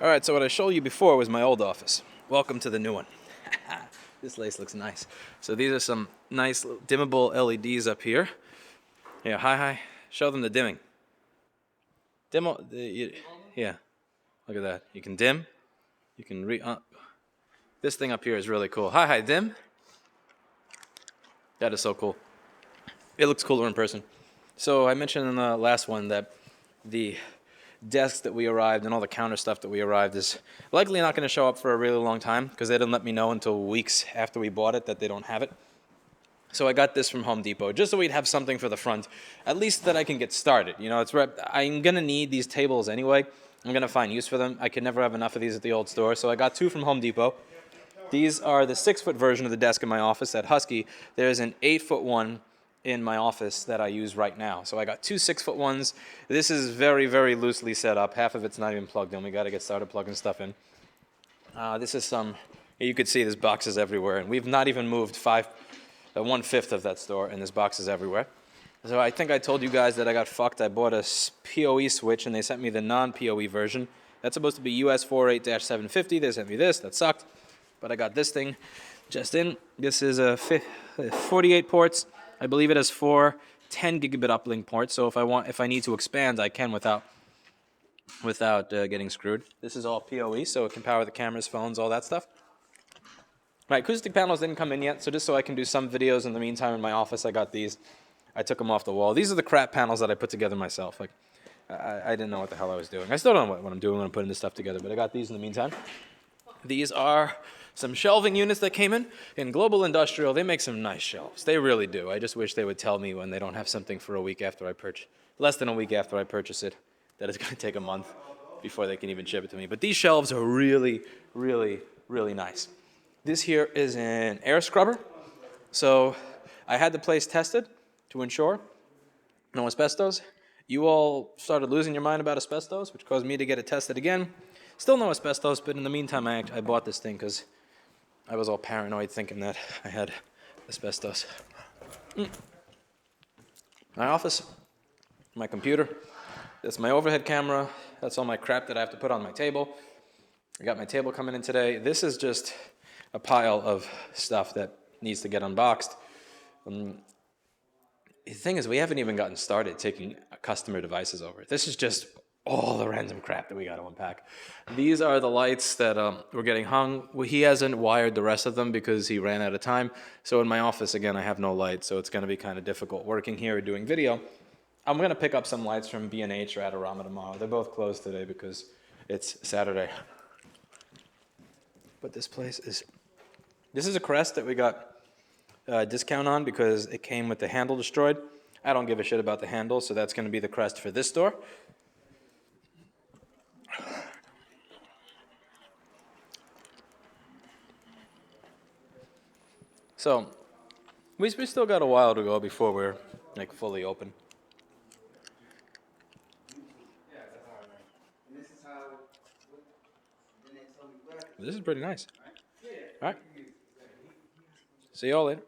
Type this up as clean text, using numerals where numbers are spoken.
Alright, so what I showed you before was my old office. Welcome to the new one. This lace looks nice. So these are some nice dimmable LEDs up here. Yeah, hi. Show them the dimming. Yeah, look at that. You can dim. You can this thing up here is really cool. Hi, dim. That is so cool. It looks cooler in person. So I mentioned in the last one that the desks that we arrived and all the counter stuff that we arrived is likely not going to show up for a really long time because they didn't let me know until weeks after we bought it that they don't have it. So I got this from Home Depot just so we'd have something for the front, at least that I can get started. You know, I'm going to need these tables anyway. I'm going to find use for them. I could never have enough of these at the old store, so I got two from Home Depot. These are the 6-foot version of the desk in my office at Husky. There's an 8-foot one in my office that I use right now. So I got two 6-foot ones. This is very, very loosely set up. Half of it's not even plugged in. We got to get started plugging stuff in. This is you could see there's boxes everywhere, and we've not even moved 1/5 of that store, and there's boxes everywhere. So I think I told you guys that I got fucked. I bought a PoE switch, and they sent me the non-PoE version. That's supposed to be US 48-750. They sent me this. That sucked. But I got this thing just in. This is a 48 ports. I believe it has 4 10 gigabit uplink ports. So if I need to expand, I can without getting screwed. This is all PoE, so it can power the cameras, phones, all that stuff. My acoustic panels didn't come in yet, so just so I can do some videos in the meantime in my office, I got these. I took them off the wall. These are the crap panels that I put together myself. Like, I didn't know what the hell I was doing. I still don't know what I'm doing when I'm putting this stuff together, but I got these in the meantime. These are some shelving units that came in. In Global Industrial, they make some nice shelves. They really do. I just wish they would tell me when they don't have something for a week after I purchase, less than a week after I purchase it, that it's going to take a month before they can even ship it to me. But these shelves are really, really, really nice. This here is an air scrubber. So I had the place tested to ensure no asbestos. You all started losing your mind about asbestos, which caused me to get it tested again. Still no asbestos, but in the meantime, I bought this thing because I was all paranoid thinking that I had asbestos. My office, my computer, that's my overhead camera, that's all my crap that I have to put on my table. I got my table coming in today. This is just a pile of stuff that needs to get unboxed. The thing is, we haven't even gotten started taking customer devices over. This is just all the random crap that we got to unpack. These are the lights that we're getting hung. He hasn't wired the rest of them because he ran out of time. So in my office, again, I have no light, so it's going to be kind of difficult working here or doing video. I'm going to pick up some lights from B&H or Adorama tomorrow. They're both closed today because it's Saturday. But this is a Crest that we got a discount on because it came with the handle destroyed. I don't give a shit about the handle, so that's going to be the Crest for this store. So, we still got a while to go before we're like fully open. This is pretty nice. All right. See y'all later.